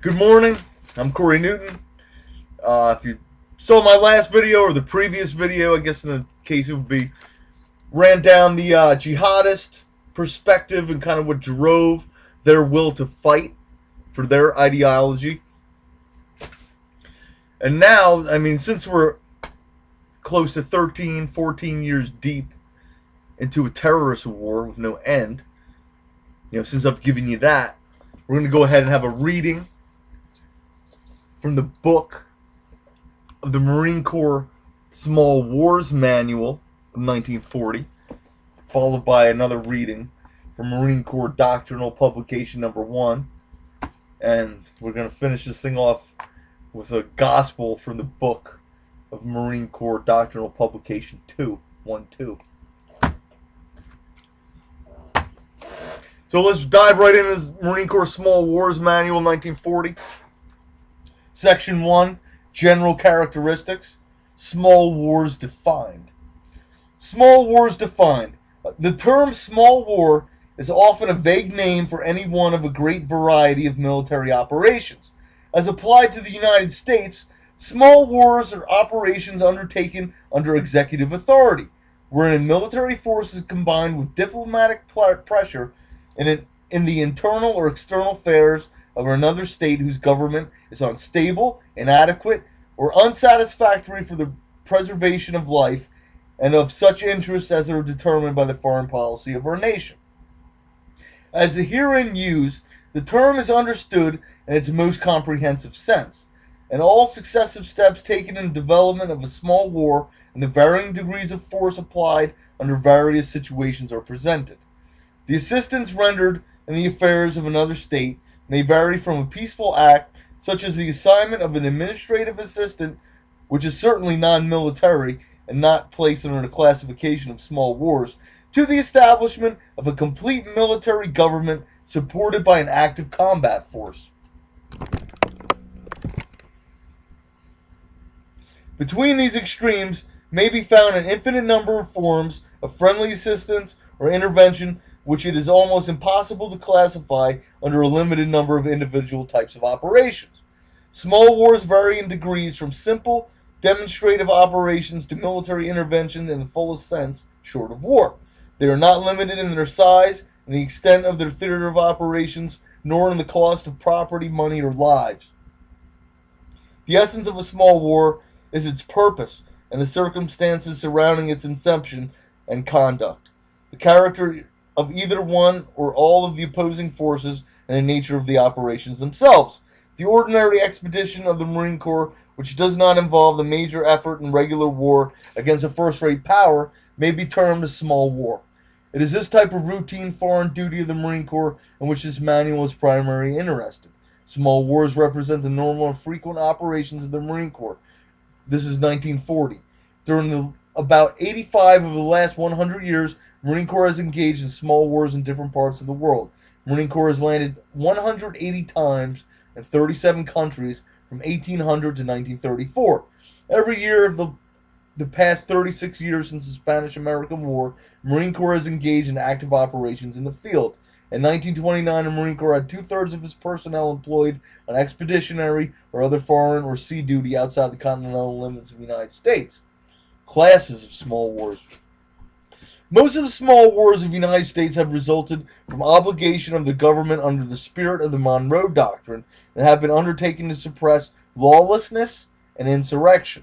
Good morning, I'm Corey Newton. If you saw my last video or the previous video, I guess in the case it would be, ran down the jihadist perspective and kind of what drove their will to fight for their ideology. And now, since we're close to 13, 14 years deep into a terrorist war with no end, since I've given you that, we're going to go ahead and have a reading from the book of the Marine Corps Small Wars Manual of 1940, followed by another reading from Marine Corps Doctrinal Publication number 1. And we're going to finish this thing off with a gospel from the book of Marine Corps Doctrinal Publication 2, 1-2. So let's dive right into this Marine Corps Small Wars Manual 1940. Section 1, General Characteristics. Small Wars Defined. Small Wars Defined. The term small war is often a vague name for any one of a great variety of military operations. As applied to the United States, small wars are operations undertaken under executive authority, wherein military forces combined with diplomatic pressure in the internal or external affairs of another state whose government is unstable, inadequate, or unsatisfactory for the preservation of life and of such interests as are determined by the foreign policy of our nation. As herein used, the term is understood in its most comprehensive sense, and all successive steps taken in the development of a small war and the varying degrees of force applied under various situations are presented. The assistance rendered in the affairs of another state may vary from a peaceful act, such as the assignment of an administrative assistant, which is certainly non-military and not placed under the classification of small wars, to the establishment of a complete military government supported by an active combat force. Between these extremes may be found an infinite number of forms of friendly assistance or intervention which it is almost impossible to classify under a limited number of individual types of operations. Small wars vary in degrees from simple demonstrative operations to military intervention in the fullest sense, short of war. They are not limited in their size and the extent of their theater of operations, nor in the cost of property, money, or lives. The essence of a small war is its purpose and the circumstances surrounding its inception and conduct. The character of either one or all of the opposing forces and the nature of the operations themselves. The ordinary expedition of the Marine Corps, which does not involve the major effort in regular war against a first-rate power, may be termed a small war. It is this type of routine foreign duty of the Marine Corps in which this manual is primarily interested. Small wars represent the normal and frequent operations of the Marine Corps. This is 1940. During about 85 of the last 100 years, Marine Corps has engaged in small wars in different parts of the world. Marine Corps has landed 180 times in 37 countries from 1800 to 1934. Every year of the past 36 years since the Spanish-American War, Marine Corps has engaged in active operations in the field. In 1929, the Marine Corps had two-thirds of its personnel employed on expeditionary or other foreign or sea duty outside the continental limits of the United States. Classes of small wars. Most of the small wars of the United States have resulted from obligation of the government under the spirit of the Monroe Doctrine and have been undertaken to suppress lawlessness and insurrection.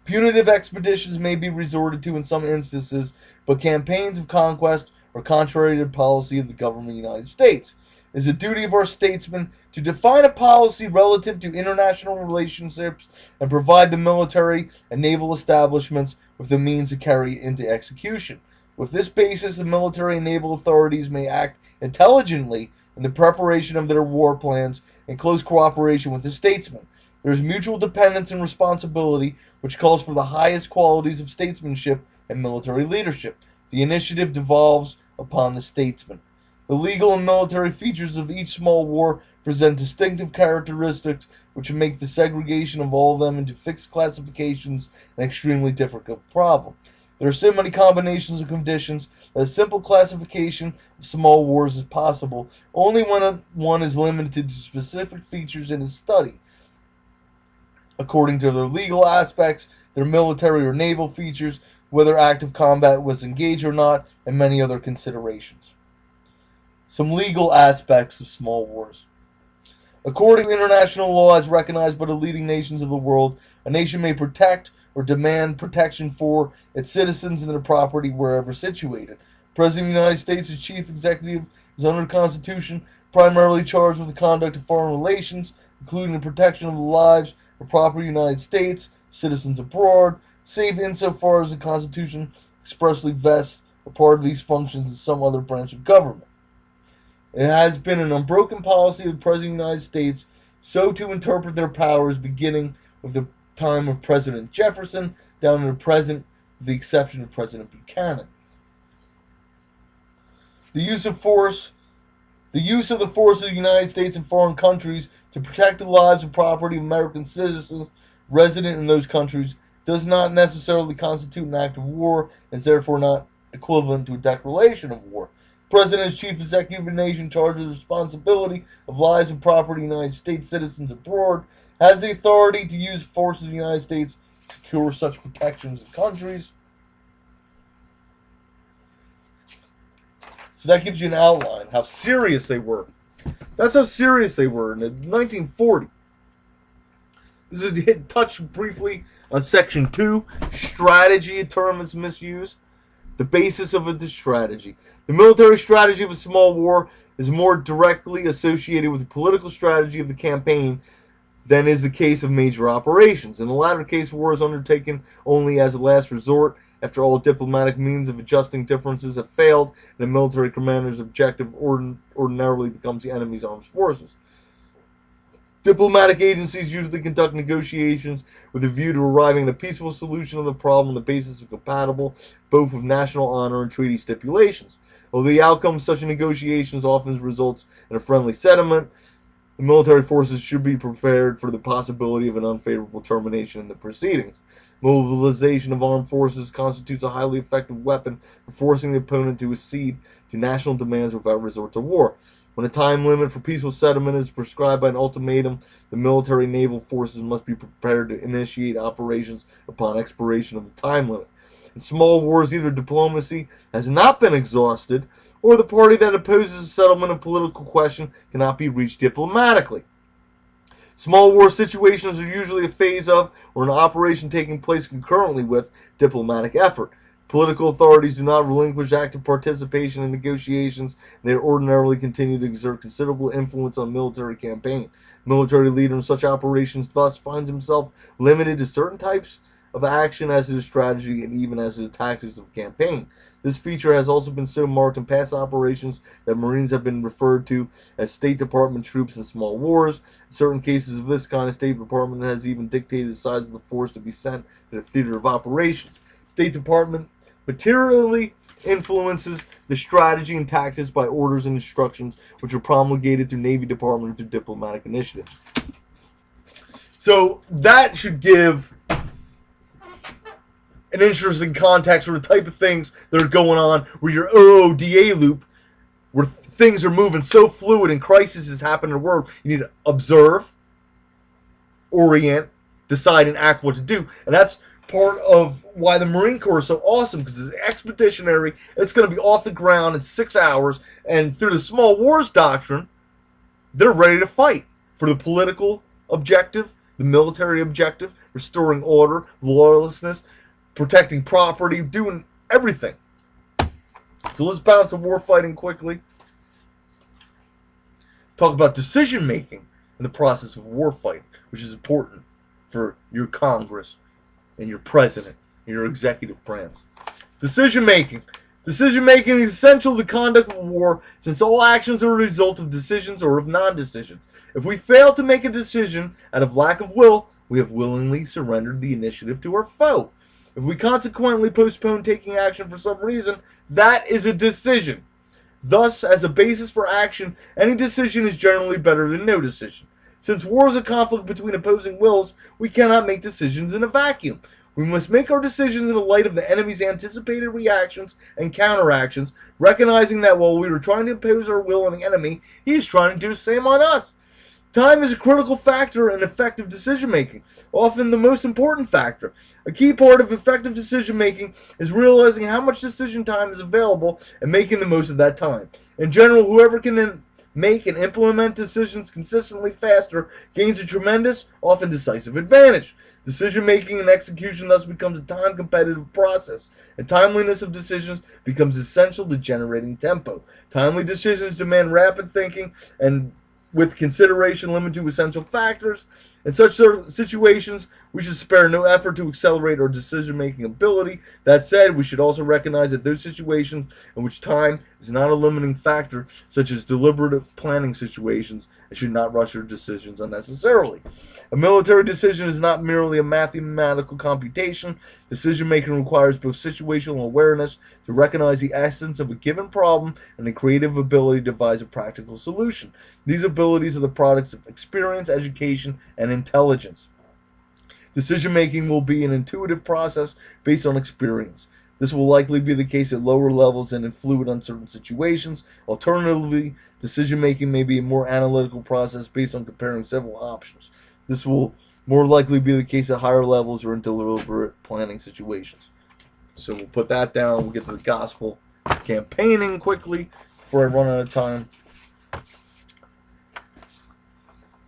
Punitive expeditions may be resorted to in some instances, but campaigns of conquest are contrary to the policy of the government of the United States. It is the duty of our statesmen to define a policy relative to international relationships and provide the military and naval establishments with the means to carry it into execution. With this basis, the military and naval authorities may act intelligently in the preparation of their war plans in close cooperation with the statesmen. There is mutual dependence and responsibility, which calls for the highest qualities of statesmanship and military leadership. The initiative devolves upon the statesman. The legal and military features of each small war present distinctive characteristics which make the segregation of all of them into fixed classifications an extremely difficult problem. There are so many combinations of conditions that a simple classification of small wars is possible only when one is limited to specific features in his study, according to their legal aspects, their military or naval features, whether active combat was engaged or not, and many other considerations. Some legal aspects of small wars. According to international law as recognized by the leading nations of the world, a nation may protect or demand protection for its citizens and their property wherever situated. The President of the United States, as chief executive, is under the Constitution primarily charged with the conduct of foreign relations, including the protection of the lives or property of the United States, citizens abroad, save insofar as the Constitution expressly vests a part of these functions in some other branch of government. It has been an unbroken policy of the President of the United States so to interpret their powers, beginning with the time of President Jefferson down to the present, with the exception of President Buchanan. The use of the force of the United States in foreign countries to protect the lives and property of American citizens resident in those countries does not necessarily constitute an act of war and is therefore not equivalent to a declaration of war. The President, as chief executive of the nation charged with the responsibility of lives and property of United States citizens abroad, has the authority to use the forces of the United States to secure such protections in countries. So that gives you an outline how serious they were. That's how serious they were in 1940. This is a touch briefly on Section 2, strategy, a term that's misused. The basis of the strategy. The military strategy of a small war is more directly associated with the political strategy of the campaign than is the case of major operations. In the latter case, war is undertaken only as a last resort, after all diplomatic means of adjusting differences have failed, and the military commander's objective ordinarily becomes the enemy's armed forces. Diplomatic agencies usually conduct negotiations with a view to arriving at a peaceful solution of the problem on the basis of compatible both with national honor and treaty stipulations. Although the outcome of such negotiations often results in a friendly settlement, the military forces should be prepared for the possibility of an unfavorable termination in the proceedings. Mobilization of armed forces constitutes a highly effective weapon for forcing the opponent to accede to national demands without resort to war. When a time limit for peaceful settlement is prescribed by an ultimatum, the military and naval forces must be prepared to initiate operations upon expiration of the time limit. In small wars, either diplomacy has not been exhausted, or the party that opposes a settlement of political question cannot be reached diplomatically. Small war situations are usually a phase of, or an operation taking place concurrently with, diplomatic effort. Political authorities do not relinquish active participation in negotiations, and they ordinarily continue to exert considerable influence on military campaign. Military leader in such operations thus finds himself limited to certain types of action as to the strategy and even as to the tactics of the campaign. This feature has also been so marked in past operations that Marines have been referred to as State Department troops in small wars. In certain cases of this kind, the State Department has even dictated the size of the force to be sent to the theater of operations. State Department materially influences the strategy and tactics by orders and instructions which are promulgated through Navy Department or through diplomatic initiative. So that should give an interesting context for the type of things that are going on where your OODA loop, where things are moving so fluid and crisis is happening in the world. You need to observe, orient, decide, and act what to do. And that's part of why the Marine Corps is so awesome, because it's expeditionary. It's going to be off the ground in 6 hours, and through the small wars doctrine, they're ready to fight for the political objective, the military objective, restoring order, lawlessness, protecting property, doing everything. So let's bounce to war fighting quickly. Talk about decision making in the process of war fighting, which is important for your Congress and your president and your executive branch. Decision making. Decision making is essential to the conduct of war, since all actions are a result of decisions or of non-decisions. If we fail to make a decision out of lack of will, we have willingly surrendered the initiative to our foe. If we consequently postpone taking action for some reason, that is a decision. Thus, as a basis for action, any decision is generally better than no decision. Since war is a conflict between opposing wills, we cannot make decisions in a vacuum. We must make our decisions in the light of the enemy's anticipated reactions and counteractions, recognizing that while we are trying to impose our will on the enemy, he is trying to do the same on us. Time is a critical factor in effective decision making, often the most important factor. A key part of effective decision making is realizing how much decision time is available and making the most of that time. In general, whoever can make and implement decisions consistently faster gains a tremendous, often decisive advantage. Decision making and execution thus becomes a time competitive process, and timeliness of decisions becomes essential to generating tempo. Timely decisions demand rapid thinking and with consideration limited to essential factors. In such situations, we should spare no effort to accelerate our decision-making ability. That said, we should also recognize that those situations in which time is not a limiting factor, such as deliberative planning situations, and should not rush our decisions unnecessarily. A military decision is not merely a mathematical computation. Decision-making requires both situational awareness to recognize the essence of a given problem and the creative ability to devise a practical solution. These abilities are the products of experience, education, and intelligence. Decision-making will be an intuitive process based on experience. This will likely be the case at lower levels and in fluid, uncertain situations. Alternatively, decision-making may be a more analytical process based on comparing several options. This will more likely be the case at higher levels or in deliberate planning situations. So we'll put that down. We'll get to the gospel campaigning quickly before I run out of time.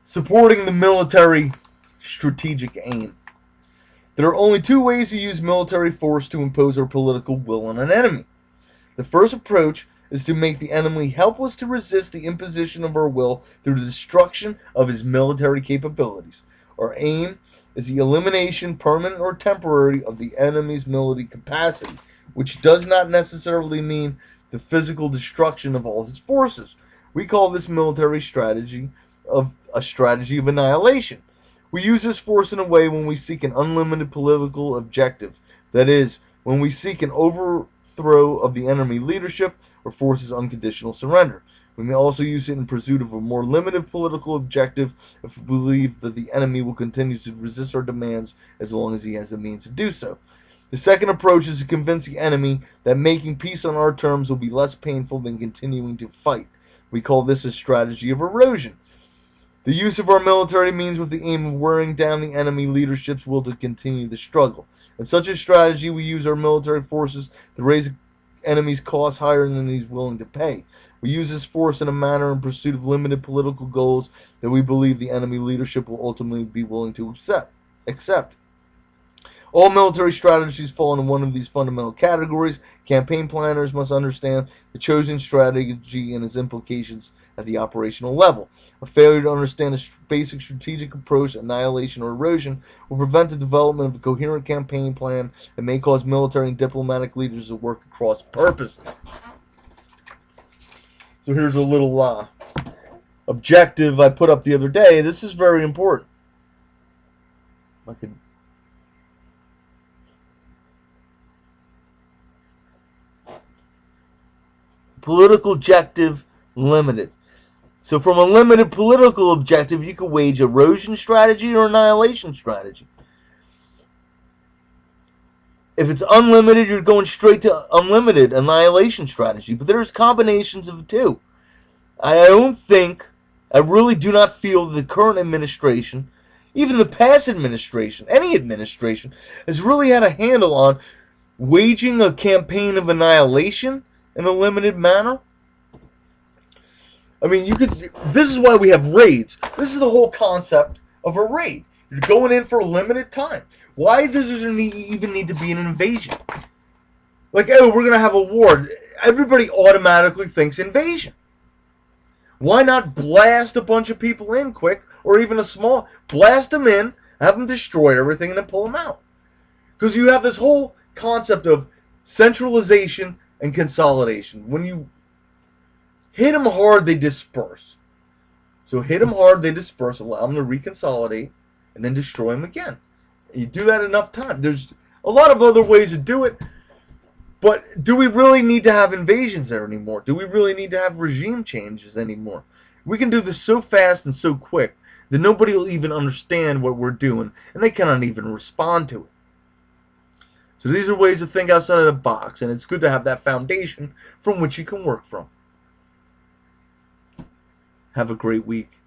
Supporting the military strategic aim. There are only two ways to use military force to impose our political will on an enemy. The first approach is to make the enemy helpless to resist the imposition of our will through the destruction of his military capabilities. Our aim is the elimination, permanent or temporary, of the enemy's military capacity, which does not necessarily mean the physical destruction of all his forces. We call this military strategy a strategy of annihilation. We use this force in a way when we seek an unlimited political objective, that is, when we seek an overthrow of the enemy leadership or forces unconditional surrender. We may also use it in pursuit of a more limited political objective if we believe that the enemy will continue to resist our demands as long as he has the means to do so. The second approach is to convince the enemy that making peace on our terms will be less painful than continuing to fight. We call this a strategy of erosion. The use of our military means with the aim of wearing down the enemy leadership's will to continue the struggle. In such a strategy, we use our military forces to raise the enemy's costs higher than he's willing to pay. We use this force in a manner in pursuit of limited political goals that we believe the enemy leadership will ultimately be willing to accept. All military strategies fall into one of these fundamental categories. Campaign planners must understand the chosen strategy and its implications at the operational level. A failure to understand a basic strategic approach, annihilation or erosion, will prevent the development of a coherent campaign plan and may cause military and diplomatic leaders to work at cross purposes. So here's a little objective I put up the other day. This is very important. If I could. Political objective limited. So from a limited political objective, you could wage erosion strategy or annihilation strategy. If it's unlimited, you're going straight to unlimited annihilation strategy. But there's combinations of the two. I really do not feel that the current administration, even the past administration, any administration, has really had a handle on waging a campaign of annihilation in a limited manner. I mean, this is why we have raids. This is the whole concept of a raid. You're going in for a limited time. Why does there even need to be an invasion? Like, oh, we're going to have a war. Everybody automatically thinks invasion. Why not blast a bunch of people in quick, or even blast them in, have them destroy everything, and then pull them out? Because you have this whole concept of centralization and consolidation. When you hit them hard, they disperse. So hit them hard, they disperse, allow them to reconsolidate, and then destroy them again. You do that enough time. There's a lot of other ways to do it, but do we really need to have invasions there anymore? Do we really need to have regime changes anymore? We can do this so fast and so quick that nobody will even understand what we're doing, and they cannot even respond to it. So these are ways to think outside of the box, and it's good to have that foundation from which you can work from. Have a great week.